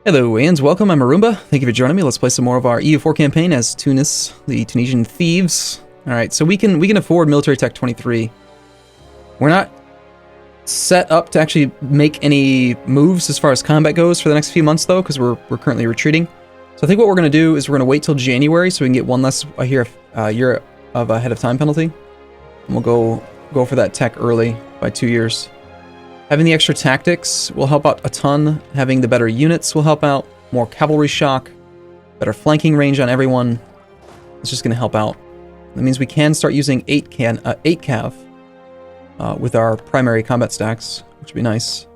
Hello and welcome, I'm Arumba. Thank you for joining me. Let's play some more of our EU4 campaign as Tunis, the Tunisian thieves. Alright, so we can afford military tech 23. We're not set up to actually make any moves as far as combat goes for the next few months though, because we're currently retreating. So I think what we're going to do is we're going to wait till January so we can get one less year of ahead of time penalty. And we'll go for that tech early by 2 years. Having the extra tactics will help out a ton. Having the better units will help out. More cavalry shock. Better flanking range on everyone. It's just going to help out. That means we can start using 8 cav with our primary combat stacks, which would be nice.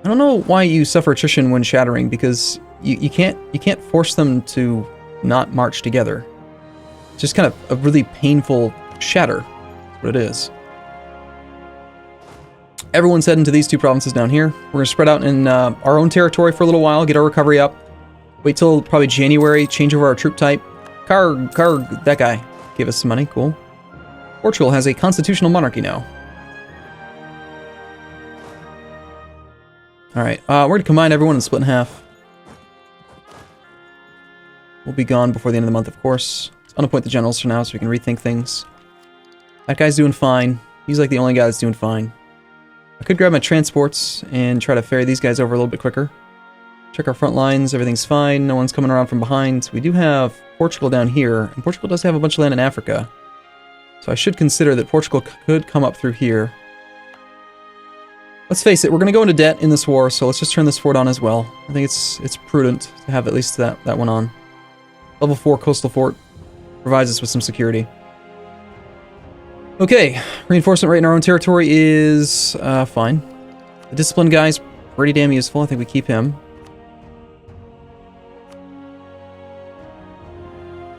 I don't know why you suffer attrition when shattering, because you can't force them to not march together. It's just kind of a really painful shatter. What it is. Everyone's heading to these two provinces down here. We're going to spread out in our own territory for a little while, get our recovery up. Wait till probably January, change over our troop type. That guy gave us some money, cool. Portugal has a constitutional monarchy now. Alright, we're going to combine everyone and split in half. We'll be gone before the end of the month, of course. Let's unappoint the generals for now so we can rethink things. That guy's doing fine. He's like the only guy that's doing fine. I could grab my transports and try to ferry these guys over a little bit quicker. Check our front lines, everything's fine, no one's coming around from behind. We do have Portugal down here, and Portugal does have a bunch of land in Africa. So I should consider that Portugal could come up through here. Let's face it, we're going to go into debt in this war, so let's just turn this fort on as well. I think it's prudent to have at least that one on. Level 4 coastal fort provides us with some security. Okay, reinforcement rate in our own territory is fine. The discipline guy's pretty damn useful. I think we keep him.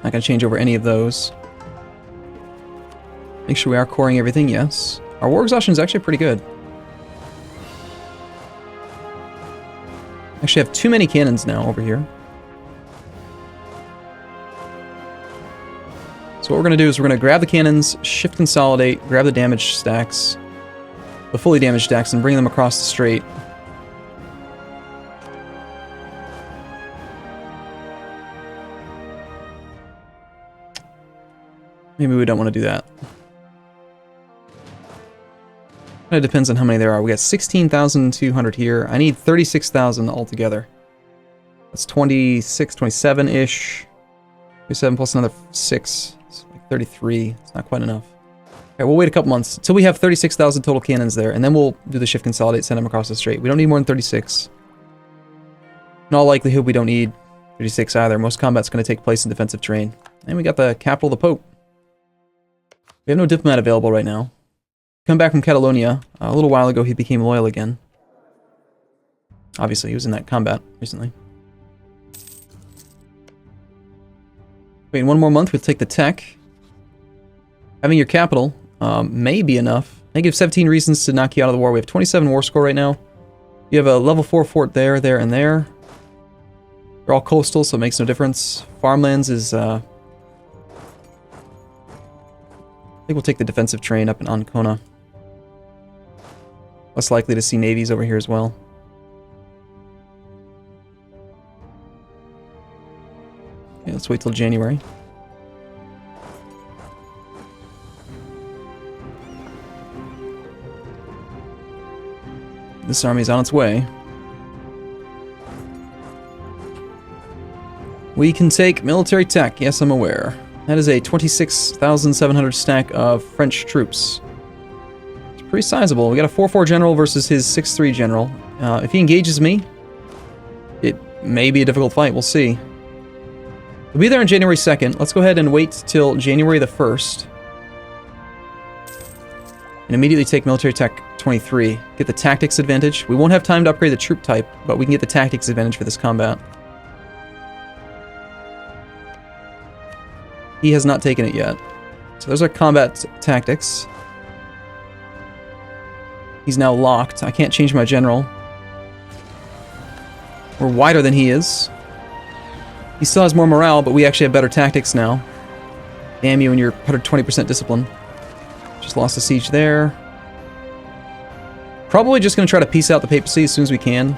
Not gonna change over any of those. Make sure we are coring everything, yes. Our war exhaustion is actually pretty good. Actually have too many cannons now over here. So what we're going to do is we're going to grab the cannons, shift consolidate, grab the damage stacks, the fully damaged stacks, and bring them across the strait. Maybe we don't want to do that. It depends on how many there are. We got 16,200 here. I need 36,000 altogether. That's 26, 27-ish. 27 plus another 6. 33. It's not quite enough. Okay, we'll wait a couple months until we have 36,000 total cannons there, and then we'll do the shift consolidate, send them across the strait. We don't need more than 36. In all likelihood, we don't need 36 either. Most combat's going to take place in defensive terrain. And we got the capital, the Pope. We have no diplomat available right now. Come back from Catalonia. A little while ago, he became loyal again. Obviously, he was in that combat recently. Wait, in one more month, we'll take the tech. Having your capital may be enough. I give 17 reasons to knock you out of the war. We have 27 war score right now. You have a level 4 fort there, there, and there. They're all coastal, so it makes no difference. Farmlands is... I think we'll take the defensive terrain up in Ancona. Less likely to see navies over here as well. Okay, let's wait till January. This army is on its way. We can take military tech. Yes, I'm aware. That is a 26,700 stack of French troops. It's pretty sizable. We got a 4-4 general versus his 6-3 general. If he engages me, it may be a difficult fight. We'll see. We'll be there on January 2nd. Let's go ahead and wait till January the 1st. And immediately take military tech 23. Get the tactics advantage. We won't have time to upgrade the troop type, but we can get the tactics advantage for this combat. He has not taken it yet. So there's our combat tactics. He's now locked. I can't change my general. We're wider than he is. He still has more morale, but we actually have better tactics now. Damn you and your 120% discipline. Just lost a siege there. Probably just going to try to piece out the papacy as soon as we can.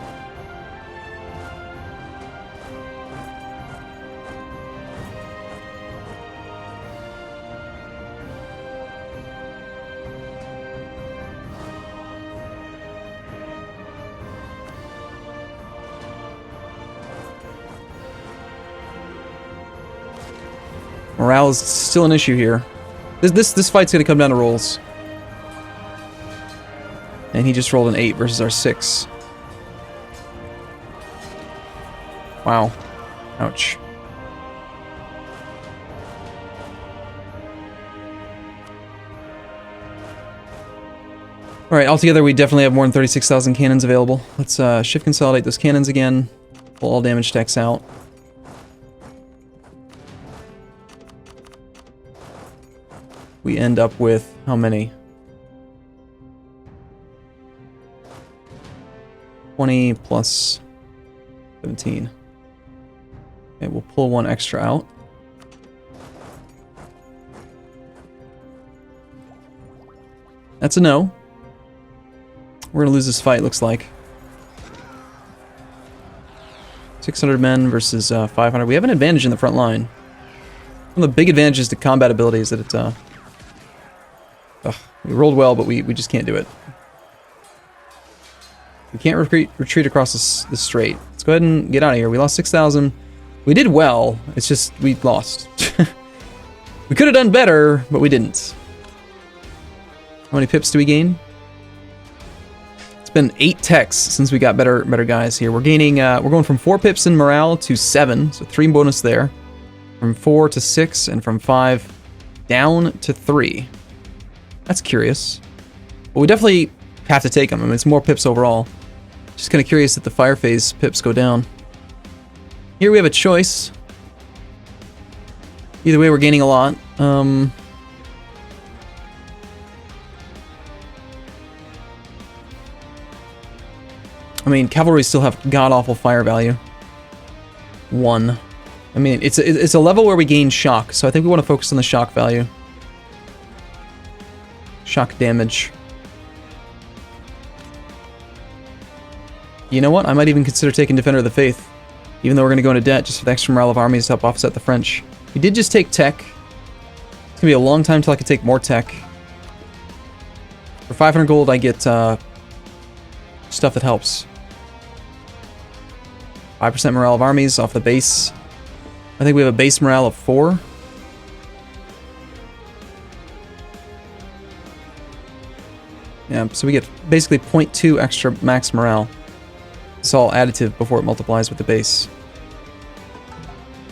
Morale is still an issue here. This fight's gonna come down to rolls. And he just rolled an 8 versus our 6. Wow. Ouch. Alright, altogether we definitely have more than 36,000 cannons available. Let's shift consolidate those cannons again. Pull all damage decks out. We end up with how many? 20 plus 17. Okay, we'll pull one extra out. That's a no. We're gonna lose this fight, looks like. 600 men versus 500. We have an advantage in the front line. One of the big advantages to combat ability is that it, we rolled well, but we just can't do it. We can't retreat across the strait. Let's go ahead and get out of here. We lost 6,000. We did well. It's just we lost. We could have done better, but we didn't. How many pips do we gain? It's been 8 techs since we got better guys here. We're gaining. We're going from 4 pips in morale to 7, so 3 bonus there. From 4 to 6, and from 5 down to 3. That's curious. But we definitely have to take them. I mean, it's more pips overall. Just kind of curious that the fire phase pips go down. Here we have a choice. Either way, we're gaining a lot. I mean, cavalry still have god-awful fire value. 1. I mean, it's a level where we gain shock, so I think we want to focus on the shock value. Shock damage. You know what? I might even consider taking Defender of the Faith. Even though we're going to go into debt just for the extra morale of armies to help offset the French. We did just take tech. It's going to be a long time till I can take more tech. For 500 gold, I get stuff that helps. 5% morale of armies off the base. I think we have a base morale of 4. Yeah, so we get basically 0.2 extra max morale. It's all additive before it multiplies with the base.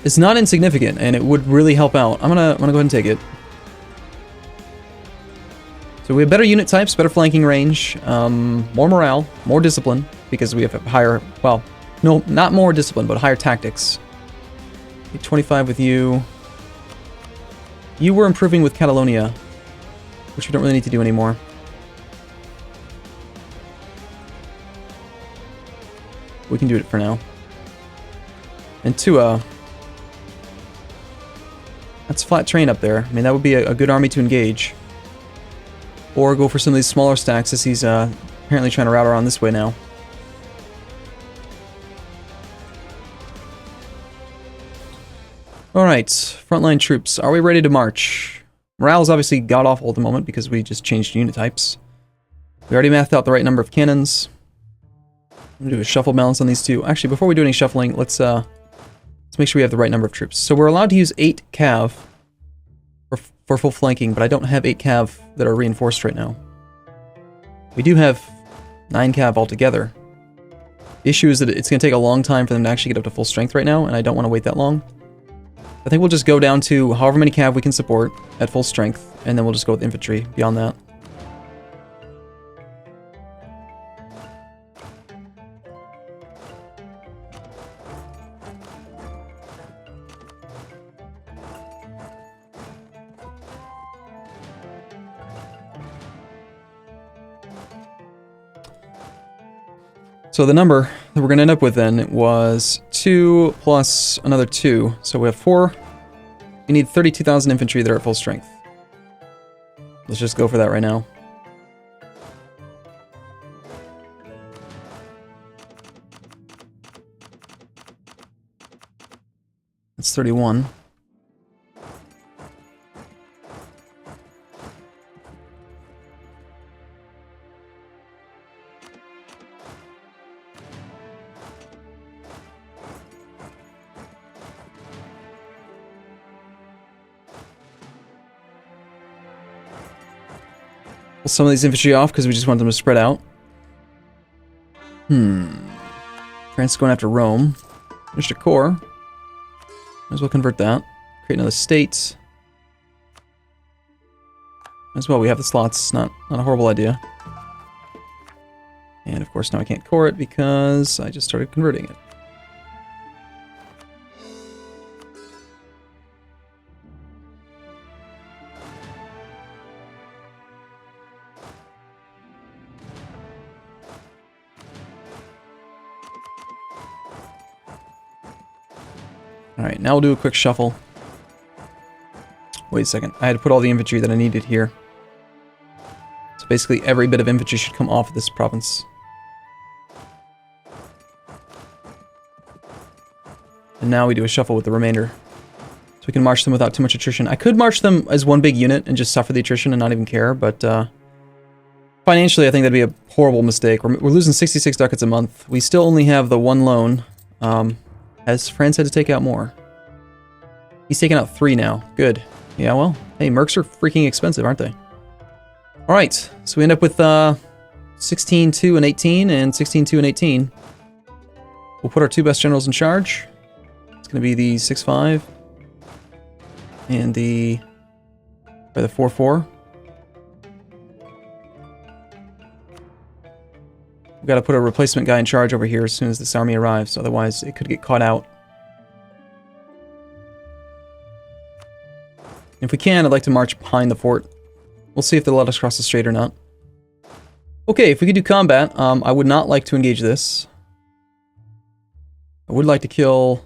It's not insignificant, and it would really help out. I'm gonna go ahead and take it. So we have better unit types, better flanking range, more morale, more discipline, because we have higher, well, no, not more discipline, but higher tactics. 25 with you. You were improving with Catalonia, which we don't really need to do anymore. We can do it for now. And Tua. That's flat terrain up there. I mean, that would be a good army to engage. Or go for some of these smaller stacks as he's apparently trying to route around this way now. Alright, frontline troops. Are we ready to march? Morale is obviously god-awful at the moment because we just changed unit types. We already mathed out the right number of cannons. I'm gonna do a shuffle balance on these two. Actually, before we do any shuffling, let's make sure we have the right number of troops. So we're allowed to use 8 cav for full flanking, but I don't have 8 cav that are reinforced right now. We do have 9 cav altogether. The issue is that it's going to take a long time for them to actually get up to full strength right now, and I don't want to wait that long. I think we'll just go down to however many cav we can support at full strength, and then we'll just go with infantry beyond that. So the number that we're going to end up with then was 2 plus another 2. So we have 4. We need 32,000 infantry that are at full strength. Let's just go for that right now. That's 31. Pull some of these infantry off because we just want them to spread out. France is going after Rome. Finished a core. Might as well convert that. Create another state. As well, we have the slots. Not a horrible idea. And of course now I can't core it because I just started converting it. Alright, now we'll do a quick shuffle. Wait a second, I had to put all the infantry that I needed here. So basically every bit of infantry should come off of this province. And now we do a shuffle with the remainder. So we can march them without too much attrition. I could march them as one big unit and just suffer the attrition and not even care, but financially I think that'd be a horrible mistake. We're losing 66 ducats a month. We still only have the one loan. As France had to take out more. He's taking out 3 now. Good. Yeah, well, hey, mercs are freaking expensive, aren't they? Alright, so we end up with 16, 2, and 18, and 16, 2, and 18. We'll put our 2 best generals in charge. It's going to be the 6-5 and the 4-4. We've got to put a replacement guy in charge over here as soon as this army arrives, otherwise it could get caught out. If we can, I'd like to march behind the fort. We'll see if they'll let us cross the strait or not. Okay, if we could do combat, I would not like to engage this. I would like to kill...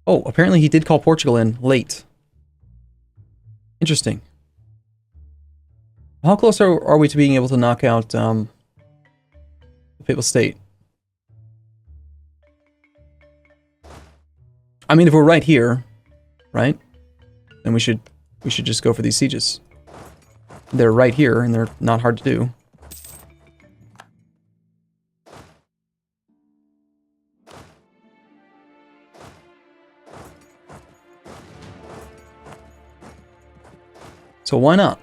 Oh, apparently he did call Portugal in late. Interesting. How close are we to being able to knock out the Papal State? I mean, if we're right here, right? Then we should just go for these sieges. They're right here, and they're not hard to do. So why not?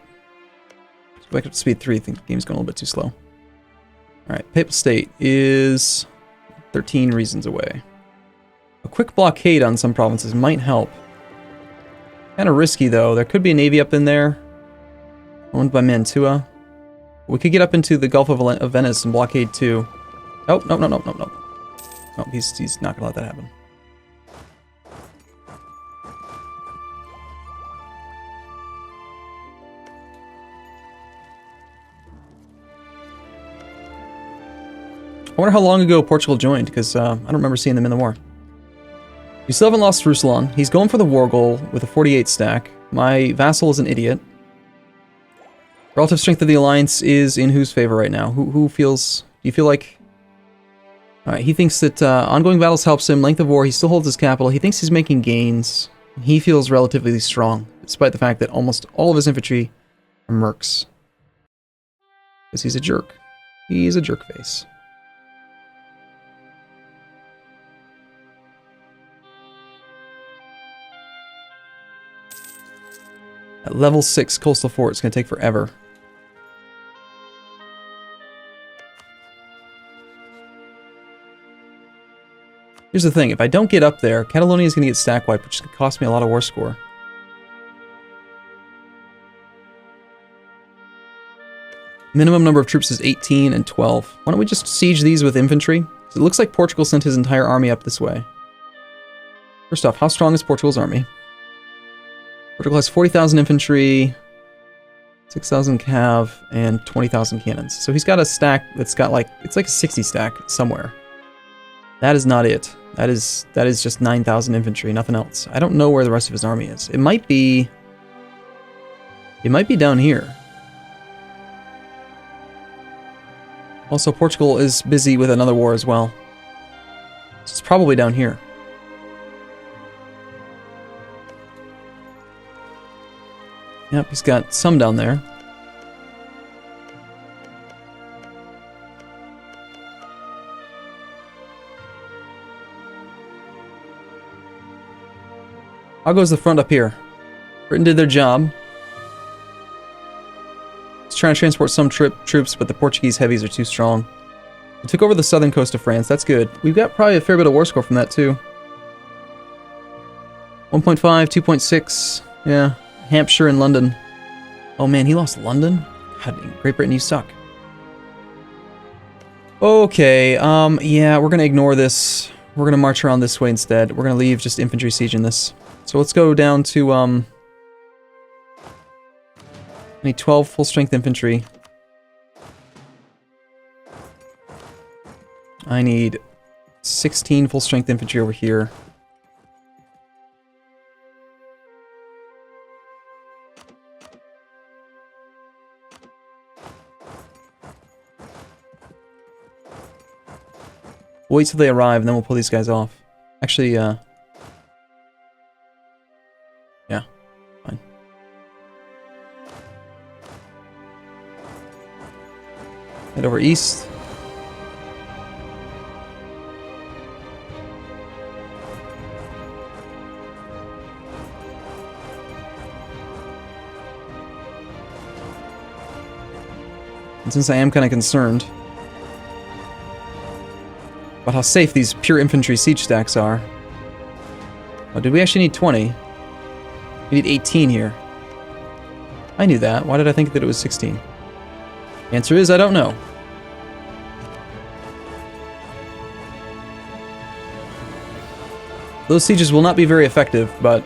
Let's go back up to speed 3. I think the game's going a little bit too slow. Alright, Papal State is 13 reasons away. A quick blockade on some provinces might help. Kind of risky, though. There could be a navy up in there. Owned by Mantua. We could get up into the Gulf of Venice and blockade, too. Oh, no. No, he's not going to let that happen. I wonder how long ago Portugal joined, because I don't remember seeing them in the war. We still haven't lost Ruslan. He's going for the war goal with a 48 stack. My vassal is an idiot. Relative strength of the alliance is in whose favor right now? Who feels... Do you feel like... Alright, he thinks that ongoing battles helps him. Length of war, he still holds his capital. He thinks he's making gains. He feels relatively strong, despite the fact that almost all of his infantry are mercs. Because he's a jerk. He's a jerk face. At level 6 coastal fort, it's going to take forever. Here's the thing, if I don't get up there, Catalonia is going to get stack wiped, which is going to cost me a lot of war score. Minimum number of troops is 18 and 12. Why don't we just siege these with infantry? It looks like Portugal sent his entire army up this way. First off, how strong is Portugal's army? Portugal has 40,000 infantry, 6,000 cav, and 20,000 cannons. So he's got a stack that's got like, it's like a 60 stack somewhere. That is not it. That is just 9,000 infantry, nothing else. I don't know where the rest of his army is. It might be down here. Also, Portugal is busy with another war as well. So it's probably down here. Yep, he's got some down there. How goes the front up here? Britain did their job. It's trying to transport some troops, but the Portuguese heavies are too strong. We took over the southern coast of France. That's good. We've got probably a fair bit of war score from that, too. 1.5, 2.6. Yeah. Hampshire and London. Oh, man, he lost London? God, Great Britain, you suck. Okay, yeah, we're gonna ignore this. We're gonna march around this way instead. We're gonna leave just infantry siege in this. So let's go down to, I need 12 full-strength infantry. I need 16 full-strength infantry over here. We'll wait till they arrive, and then we'll pull these guys off. Actually, yeah, fine. Head over east. And since I am kind of concerned about how safe these pure infantry siege stacks are. Oh, did we actually need 20? We need 18 here. I knew that. Why did I think that it was 16? The answer is I don't know. Those sieges will not be very effective, but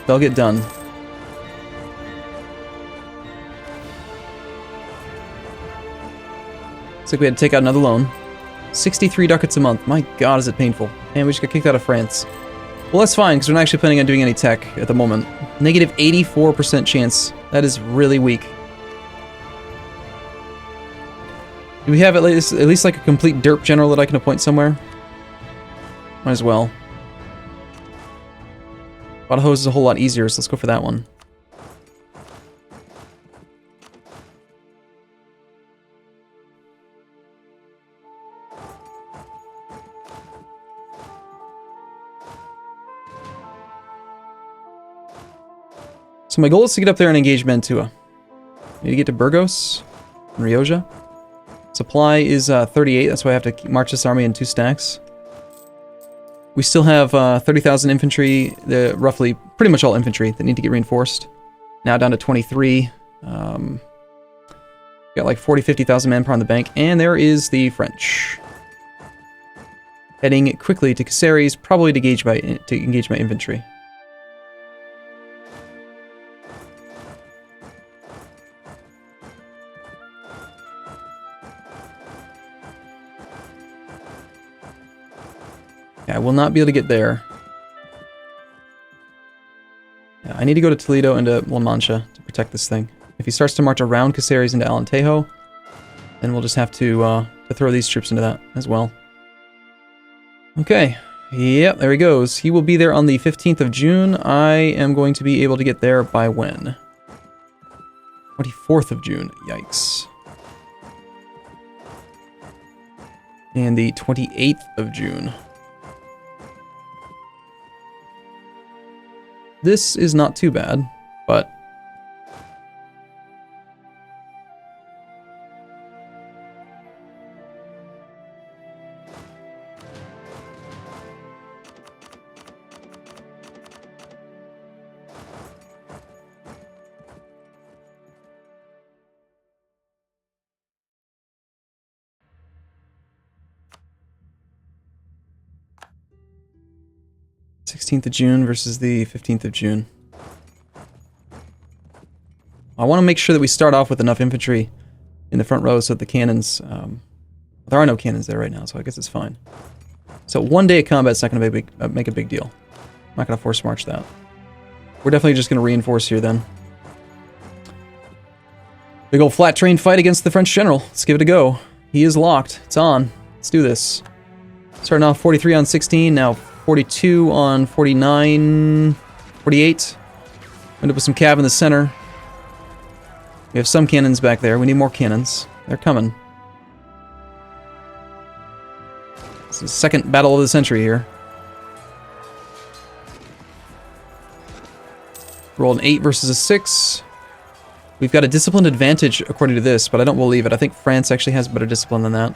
they'll get done. Looks like we had to take out another loan. 63 ducats a month. My god, is it painful. And we just got kicked out of France. Well, that's fine, because we're not actually planning on doing any tech at the moment. Negative 84% chance. That is really weak. Do we have at least like a complete derp general that I can appoint somewhere? Might as well. Badajoz is a whole lot easier, so let's go for that one. So my goal is to get up there and engage Mantua. Need to get to Burgos and Rioja. Supply is 38, that's why I have to march this army in 2 stacks. We still have 30,000 infantry, roughly pretty much all infantry that need to get reinforced. Now down to 23. Got like 50,000 manpower on the bank, and there is the French. Heading quickly to Caceres, probably to engage my infantry. I will not be able to get there. Yeah, I need to go to Toledo and to La Mancha to protect this thing. If he starts to march around Caceres into Alentejo, then we'll just have to throw these troops into that as well. Okay. Yep, there he goes. He will be there on the 15th of June. I am going to be able to get there by when? 24th of June. Yikes. And the 28th of June. This is not too bad, but... th of June versus the 15th of June. I want to make sure that we start off with enough infantry in the front row so that the cannons... there are no cannons there right now, so I guess it's fine. So 1 day of combat is not going to make a big deal. I'm not going to force march that. We're definitely just going to reinforce here then. Big old flat terrain fight against the French general. Let's give it a go. He is locked. It's on. Let's do this. Starting off 43 on 16, now 42 on 49, 48. End up with some cav in the center. We have some cannons back there. We need more cannons. They're coming. This is the second battle of the century here. Rolled an 8 versus a 6. We've got a disciplined advantage according to this, but I don't believe it. I think France actually has better discipline than that.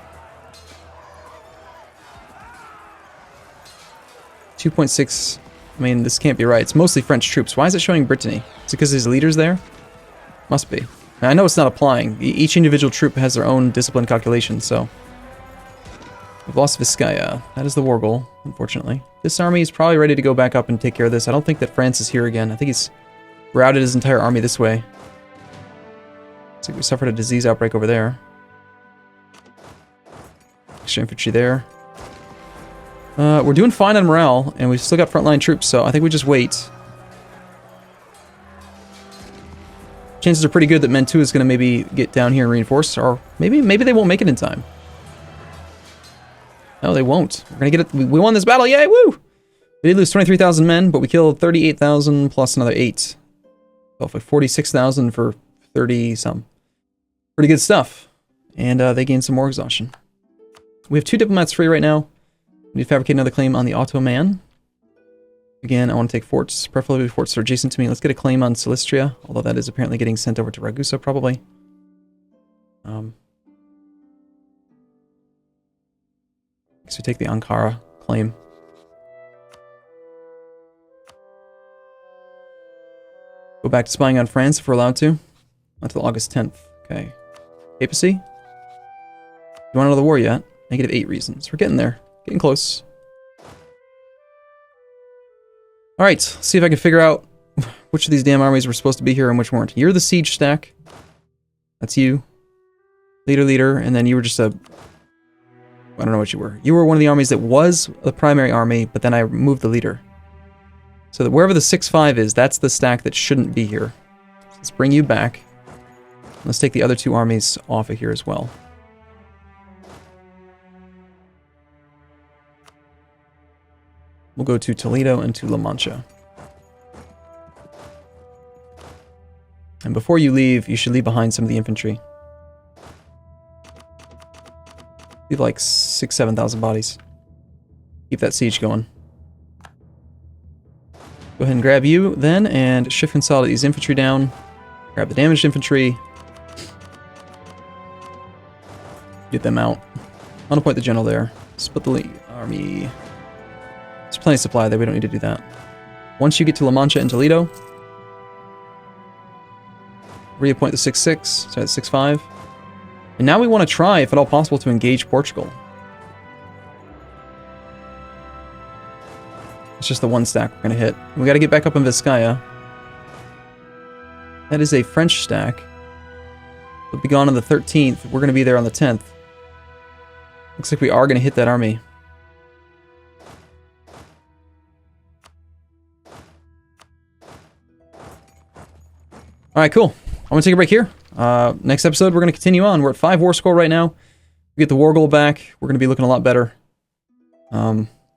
2.6. I mean, this can't be right. It's mostly French troops. Why is it showing Brittany? Is it because there's leaders there? Must be. I know it's not applying. Each individual troop has their own discipline calculation, so... We've lost Vizcaya. That is the war goal, unfortunately. This army is probably ready to go back up and take care of this. I don't think that France is here again. I think he's routed his entire army this way. Looks like we suffered a disease outbreak over there. Extra infantry there. We're doing fine on morale, and we've still got frontline troops, so I think we just wait. Chances are pretty good that Mentu is going to maybe get down here and reinforce, or maybe they won't make it in time. No, they won't. We're going to get it. We won this battle, yay, woo! We did lose 23,000 men, but we killed 38,000 plus another 8. So for 46,000 for 30-some. Pretty good stuff. And they gained some more exhaustion. We have 2 diplomats free right now. We need to fabricate another claim on the Ottoman. Again, I want to take forts, preferably forts that are adjacent to me. Let's get a claim on Silistria, although that is apparently getting sent over to Ragusa, probably. So we take the Ankara claim. Go back to spying on France if we're allowed to. Until August 10th. Okay. Papacy? You want another war yet? -8 reasons. We're getting there. Getting close. Alright, see if I can figure out which of these damn armies were supposed to be here and which weren't. You're the siege stack. That's you. Leader, and then you were just a... I don't know what you were. You were one of the armies that was the primary army, but then I moved the leader. So that wherever the 6-5 is, that's the stack that shouldn't be here. So let's bring you back. Let's take the other 2 armies off of here as well. We'll go to Toledo and to La Mancha. And before you leave, you should leave behind some of the infantry. Leave like 6,000-7,000 bodies. Keep that siege going. Go ahead and grab you then, and shift consolidate these infantry down. Grab the damaged infantry. Get them out. I'll appoint the general there. Split the army. There's plenty of supply there, we don't need to do that. Once you get to La Mancha and Toledo, reappoint the 6-6, sorry, the 6-5. And now we want to try, if at all possible, to engage Portugal. It's just the one stack we're going to hit. We got to get back up in Vizcaya. That is a French stack. We'll be gone on the 13th. We're going to be there on the 10th. Looks like we are going to hit that army. Alright, cool. I'm going to take a break here. Next episode, we're going to continue on. We're at 5 war score right now. We get the war goal back. We're going to be looking a lot better.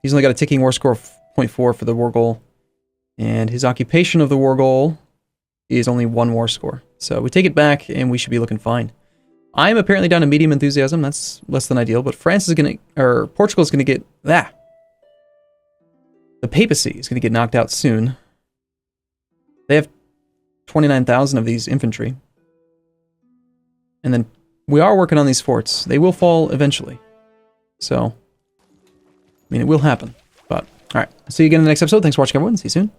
He's only got a ticking war score of 0.4 for the war goal. And his occupation of the war goal is only 1 war score. So we take it back, and we should be looking fine. I'm apparently down to medium enthusiasm. That's less than ideal. But France is going to... Or Portugal is going to get... The papacy is going to get knocked out soon. They have 29,000 of these infantry. And then we are working on these forts. They will fall eventually. So, I mean, it will happen. But, alright. See you again in the next episode. Thanks for watching, everyone. See you soon.